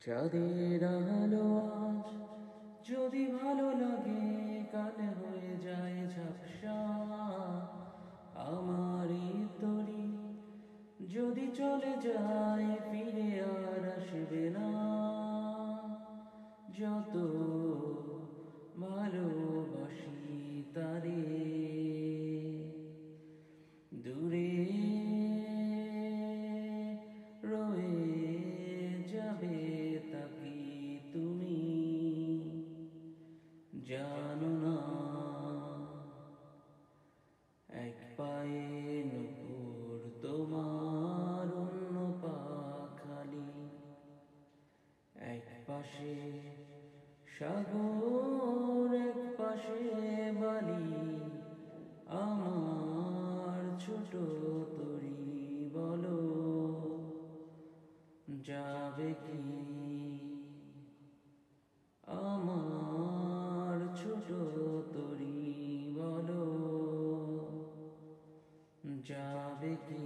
চাঁদের আলো আজ যদি ভালো লাগে, কাল হয়ে যায় ঝাপসা। আমারই তরি যদি চলে যায়, ফিরে আর আসবে না। যত ভালোবাসি তারে, দূরে রয়ে যাবে তাকি তুমি জানো না। এক পায়ে নূপুর তোমার, অন্য পা খালি। এক পাশে সাগর, এক পাশে বালি। আমার ছোট তরি বলো, যাবে কি? আমার ছোট তরি বলো, যাবে কি?